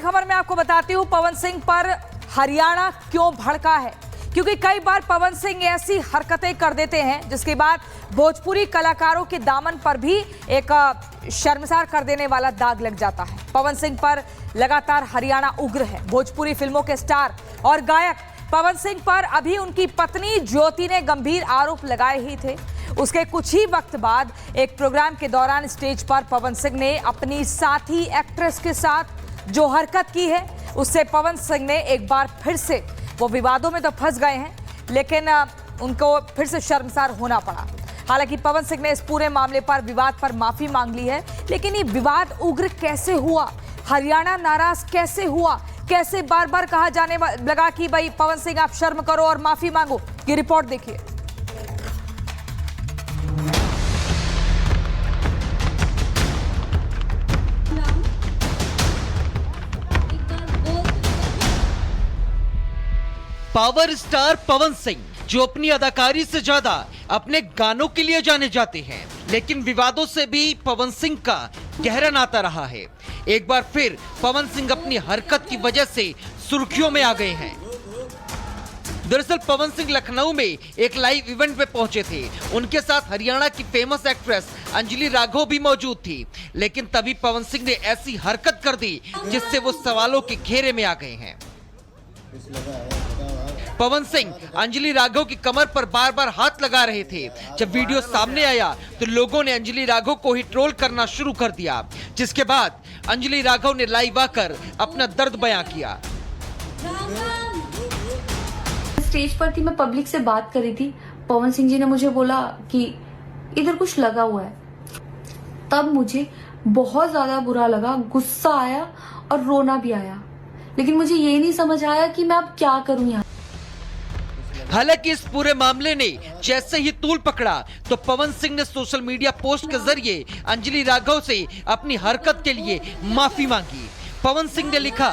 खबर में आपको बताती हूं, पवन सिंह पर हरियाणा क्यों भड़का है। क्योंकि कई बार पवन सिंह ऐसी हरकतें कर देते हैं जिसके बाद भोजपुरी कलाकारों के दामन पर भी एक शर्मसार कर देने वाला दाग लग जाता है। पवन सिंह पर लगातार हरियाणा उग्र है। भोजपुरी फिल्मों के स्टार और गायक पवन सिंह पर अभी उनकी पत्नी ज्योति ने गंभीर आरोप लगाए ही थे। उसके कुछ ही वक्त बाद एक प्रोग्राम के दौरान स्टेज पर पवन सिंह ने अपनी साथी एक्ट्रेस के साथ जो हरकत की है, उससे पवन सिंह ने एक बार फिर से, वो विवादों में तो फंस गए हैं लेकिन उनको फिर से शर्मसार होना पड़ा। हालांकि पवन सिंह ने इस पूरे मामले पर, विवाद पर माफी मांग ली है, लेकिन ये विवाद उग्र कैसे हुआ, हरियाणा नाराज कैसे हुआ, कैसे बार बार कहा जाने लगा कि भाई पवन सिंह आप शर्म करो और माफी मांगो, ये रिपोर्ट देखिए। पावर स्टार पवन सिंह जो अपनी अदाकारी से ज्यादा अपने गानों के लिए जाने जाते हैं, लेकिन विवादों से भी पवन सिंह का गहरा नाता रहा है। एक बार फिर पवन सिंह अपनी हरकत की वजह से सुर्खियों में आ गए हैं। दरअसल पवन सिंह लखनऊ में एक लाइव इवेंट में पहुंचे थे। उनके साथ हरियाणा की फेमस एक्ट्रेस अंजलि राघव भी मौजूद थी, लेकिन तभी पवन सिंह ने ऐसी हरकत कर दी जिससे वो सवालों के घेरे में आ गए हैं। पवन सिंह अंजलि राघव की कमर पर बार बार हाथ लगा रहे थे। जब वीडियो सामने आया तो लोगों ने अंजलि राघव को ही ट्रोल करना शुरू कर दिया, जिसके बाद अंजलि राघव ने लाइव आकर अपना दर्द बयां किया। स्टेज पर थी, मैं पब्लिक से बात कर रही थी। पवन सिंह जी ने मुझे बोला कि इधर कुछ लगा हुआ है। तब मुझे बहुत ज्यादा बुरा लगा, गुस्सा आया और रोना भी आया, लेकिन मुझे ये नहीं समझ आया कि मैं अब क्या करूं यहाँ। हालांकि इस पूरे मामले ने जैसे ही तूल पकड़ा तो पवन सिंह ने सोशल मीडिया पोस्ट के जरिए अंजलि राघव से अपनी हरकत के लिए माफी मांगी। पवन सिंह ने लिखा,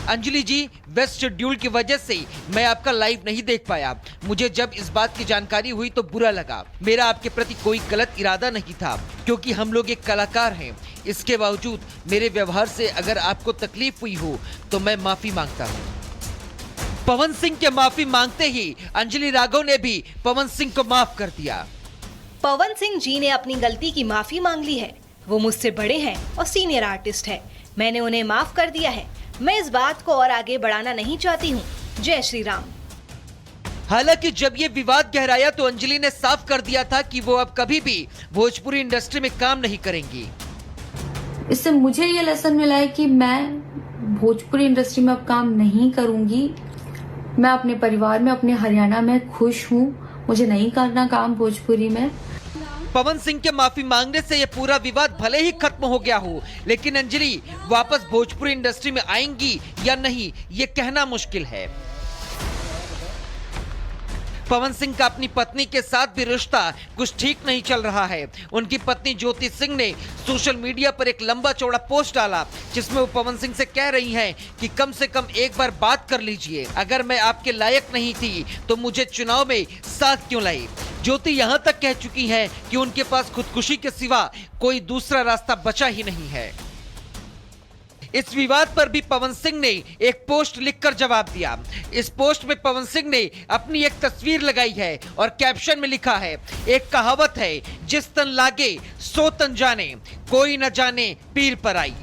अंजलि जी, वेस्ट शेड्यूल की वजह से मैं आपका लाइव नहीं देख पाया। मुझे जब इस बात की जानकारी हुई तो बुरा लगा। मेरा आपके प्रति कोई गलत इरादा नहीं था, क्योंकि हम लोग एक कलाकार हैं। इसके बावजूद मेरे व्यवहार से अगर आपको तकलीफ हुई हो तो मैं माफी मांगता हूँ। पवन सिंह के माफी मांगते ही अंजलि राघव ने भी पवन सिंह को माफ कर दिया। पवन सिंह जी ने अपनी गलती की माफी मांग ली है। वो मुझसे बड़े हैं और सीनियर आर्टिस्ट हैं। मैंने उन्हें माफ कर दिया है। मैं इस बात को और आगे बढ़ाना नहीं चाहती हूँ। जय श्री राम। हालांकि जब ये विवाद गहराया तो अंजलि ने साफ कर दिया था कि वो अब कभी भी भोजपुरी इंडस्ट्री में काम नहीं करेंगी। इससे मुझे ये लेसन मिला है कि मैं भोजपुरी इंडस्ट्री में अब काम नहीं करूंगी। मैं अपने परिवार में, अपने हरियाणा में खुश हूँ। मुझे नहीं करना काम भोजपुरी में। पवन सिंह के माफी मांगने से ये पूरा विवाद भले ही खत्म हो गया हो, लेकिन अंजलि वापस भोजपुरी इंडस्ट्री में आएंगी या नहीं, ये कहना मुश्किल है। पवन सिंह का अपनी पत्नी के साथ भी रिश्ता कुछ ठीक नहीं चल रहा है। उनकी पत्नी ज्योति सिंह ने सोशल मीडिया पर एक लंबा चौड़ा पोस्ट डाला, जिसमें वो पवन सिंह से कह रही हैं कि कम से कम एक बार बात कर लीजिए। अगर मैं आपके लायक नहीं थी तो मुझे चुनाव में साथ क्यों लाई। ज्योति यहाँ तक कह चुकी हैं कि उनके पास खुदकुशी के सिवा कोई दूसरा रास्ता बचा ही नहीं है। इस विवाद पर भी पवन सिंह ने एक पोस्ट लिखकर जवाब दिया। इस पोस्ट में पवन सिंह ने अपनी एक तस्वीर लगाई है और कैप्शन में लिखा है, एक कहावत है, जिस तन लागे सो तन जाने, कोई न जाने पीर पर आई।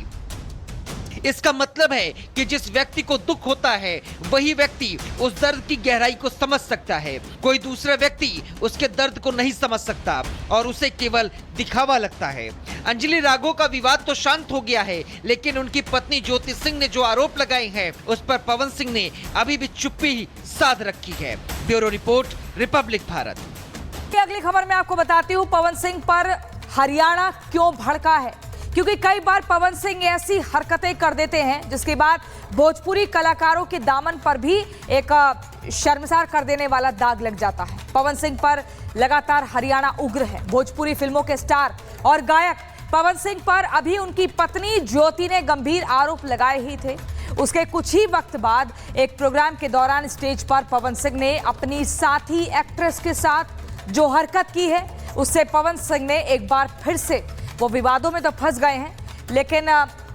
इसका मतलब है कि जिस व्यक्ति को दुख होता है वही व्यक्ति उस दर्द की गहराई को समझ सकता है। कोई दूसरा व्यक्ति उसके दर्द को नहीं समझ सकता और उसे केवल दिखावा लगता है। अंजलि राघव का विवाद तो शांत हो गया है, लेकिन उनकी पत्नी ज्योति सिंह ने जो आरोप लगाए हैं उस पर पवन सिंह ने अभी भी चुप्पी साध रखी है। Bureau report, Republic Bharat. अगली खबर में आपको बताती हूँ, पवन सिंह पर हरियाणा क्यों भड़का है। क्योंकि कई बार पवन सिंह ऐसी हरकतें कर देते हैं जिसके बाद भोजपुरी कलाकारों के दामन पर भी एक शर्मसार कर देने वाला दाग लग जाता है। पवन सिंह पर लगातार हरियाणा उग्र है। भोजपुरी फिल्मों के स्टार और गायक पवन सिंह पर अभी उनकी पत्नी ज्योति ने गंभीर आरोप लगाए ही थे। उसके कुछ ही वक्त बाद एक प्रोग्राम के दौरान स्टेज पर पवन सिंह ने अपनी साथी एक्ट्रेस के साथ जो हरकत की है, उससे पवन सिंह ने एक बार फिर से, वो विवादों में तो फंस गए हैं लेकिन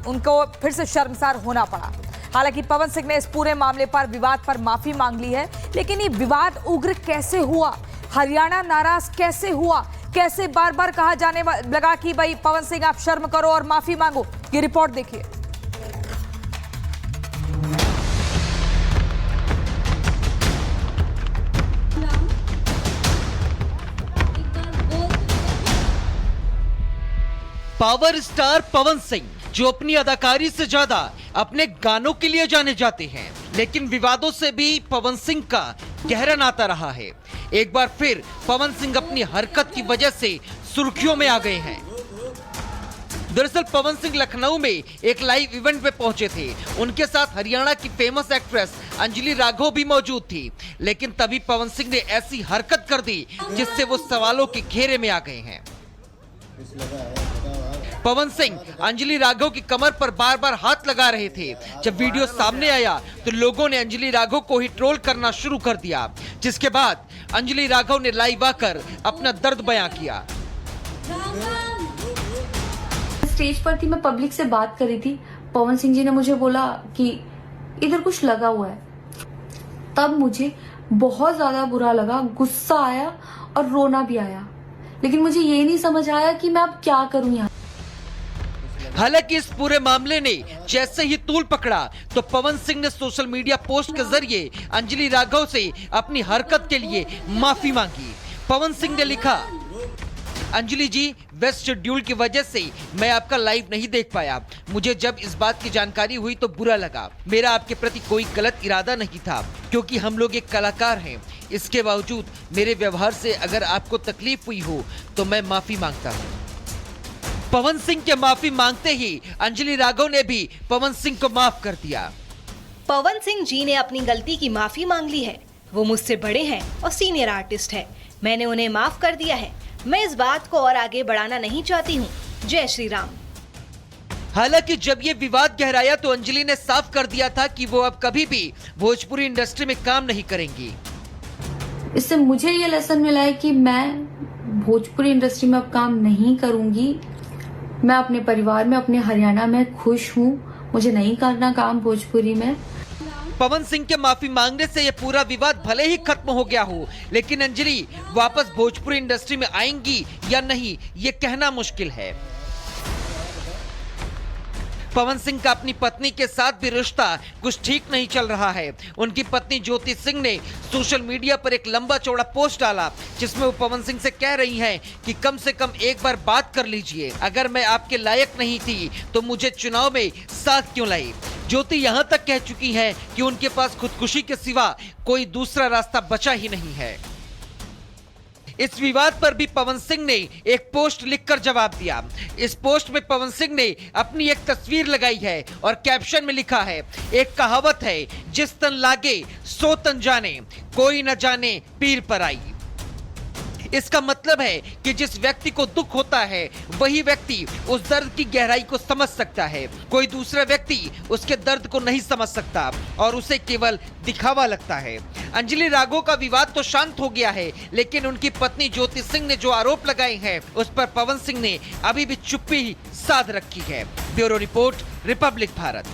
उनको फिर से शर्मसार होना पड़ा। हालांकि पवन सिंह ने इस पूरे मामले पर विवाद पर माफी मांग ली है, लेकिन ये विवाद उग्र कैसे हुआ, हरियाणा नाराज कैसे हुआ, कैसे बार बार कहा जाने लगा कि भाई पवन सिंह आप शर्म करो और माफी मांगो, ये रिपोर्ट देखिए। पावर स्टार पवन सिंह जो अपनी अदाकारी से ज्यादा अपने गानों के लिए जाने जाते हैं, लेकिन विवादों से भी पवन सिंह का गहरा नाता रहा है। एक बार फिर पवन सिंह अपनी हरकत की वजह से सुर्खियों में आ गए हैं। दरअसल पवन सिंह लखनऊ में एक लाइव इवेंट में पहुंचे थे। उनके साथ हरियाणा की फेमस एक्ट्रेस अंजलि राघव भी मौजूद थी, लेकिन तभी पवन सिंह ने ऐसी हरकत कर दी जिससे वो सवालों के घेरे में आ गए हैं। पवन सिंह अंजलि राघव की कमर पर बार बार हाथ लगा रहे थे। जब वीडियो सामने आया तो लोगों ने अंजलि राघव को ही ट्रोल करना शुरू कर दिया, जिसके बाद अंजलि राघव ने लाइव आकर अपना दर्द बयां किया। स्टेज पर थी, मैं पब्लिक से बात कर रही थी। पवन सिंह जी ने मुझे बोला कि इधर कुछ लगा हुआ है। तब मुझे बहुत ज्यादा बुरा लगा, गुस्सा आया और रोना भी आया, लेकिन मुझे ये नहीं समझ आया कि मैं अब क्या करूं यहाँ। हालांकि इस पूरे मामले ने जैसे ही तूल पकड़ा तो पवन सिंह ने सोशल मीडिया पोस्ट के जरिए अंजलि राघव से अपनी हरकत के लिए माफी मांगी। पवन सिंह ने लिखा, अंजलि जी, वेस्ट शेड्यूल की वजह से मैं आपका लाइव नहीं देख पाया। मुझे जब इस बात की जानकारी हुई तो बुरा लगा। मेरा आपके प्रति कोई गलत इरादा नहीं था, क्योंकि हम लोग एक कलाकार हैं। इसके बावजूद मेरे व्यवहार से अगर आपको तकलीफ हुई हो तो मैं माफी मांगता हूँ। पवन सिंह के माफी मांगते ही अंजलि राघव ने भी पवन सिंह को माफ कर दिया। पवन सिंह जी ने अपनी गलती की माफी मांग ली है। वो मुझसे बड़े हैं और सीनियर आर्टिस्ट है। मैंने उन्हें माफ कर दिया है। मैं इस बात को और आगे बढ़ाना नहीं चाहती हूँ। जय श्री राम। हालांकि जब ये विवाद गहराया तो अंजलि ने साफ कर दिया था कि वो अब कभी भी भोजपुरी इंडस्ट्री में काम नहीं करेंगी। इससे मुझे ये लेसन मिला है कि मैं भोजपुरी इंडस्ट्री में अब काम नहीं करूंगी। मैं अपने परिवार में, अपने हरियाणा में खुश हूँ। मुझे नहीं करना काम भोजपुरी में। पवन सिंह के माफी मांगने से ये पूरा विवाद भले ही खत्म हो गया हो, लेकिन अंजलि वापस भोजपुरी इंडस्ट्री में आएंगी या नहीं, ये कहना मुश्किल है। पवन सिंह का अपनी पत्नी के साथ भी रिश्ता कुछ ठीक नहीं चल रहा है। उनकी पत्नी ज्योति सिंह ने सोशल मीडिया पर एक लंबा चौड़ा पोस्ट डाला, जिसमें वो पवन सिंह से कह रही हैं कि कम से कम एक बार बात कर लीजिए। अगर मैं आपके लायक नहीं थी तो मुझे चुनाव में साथ क्यों लाई। ज्योति यहाँ तक कह चुकी हैं कि उनके पास खुदकुशी के सिवा कोई दूसरा रास्ता बचा ही नहीं है। इस विवाद पर भी पवन सिंह ने एक पोस्ट लिखकर जवाब दिया। इस पोस्ट में पवन सिंह ने अपनी एक तस्वीर लगाई है और कैप्शन में लिखा है, एक कहावत है, जिस तन लागे सो तन जाने, कोई न जाने पीर पर आई। इसका मतलब है कि जिस व्यक्ति को दुख होता है वही व्यक्ति उस दर्द की गहराई को समझ सकता है। कोई दूसरा व्यक्ति उसके दर्द को नहीं समझ सकता और उसे केवल दिखावा लगता है। अंजलि राघव का विवाद तो शांत हो गया है, लेकिन उनकी पत्नी ज्योति सिंह ने जो आरोप लगाए हैं उस पर पवन सिंह ने अभी भी चुप्पी साध रखी है। Bureau report, Republic Bharat.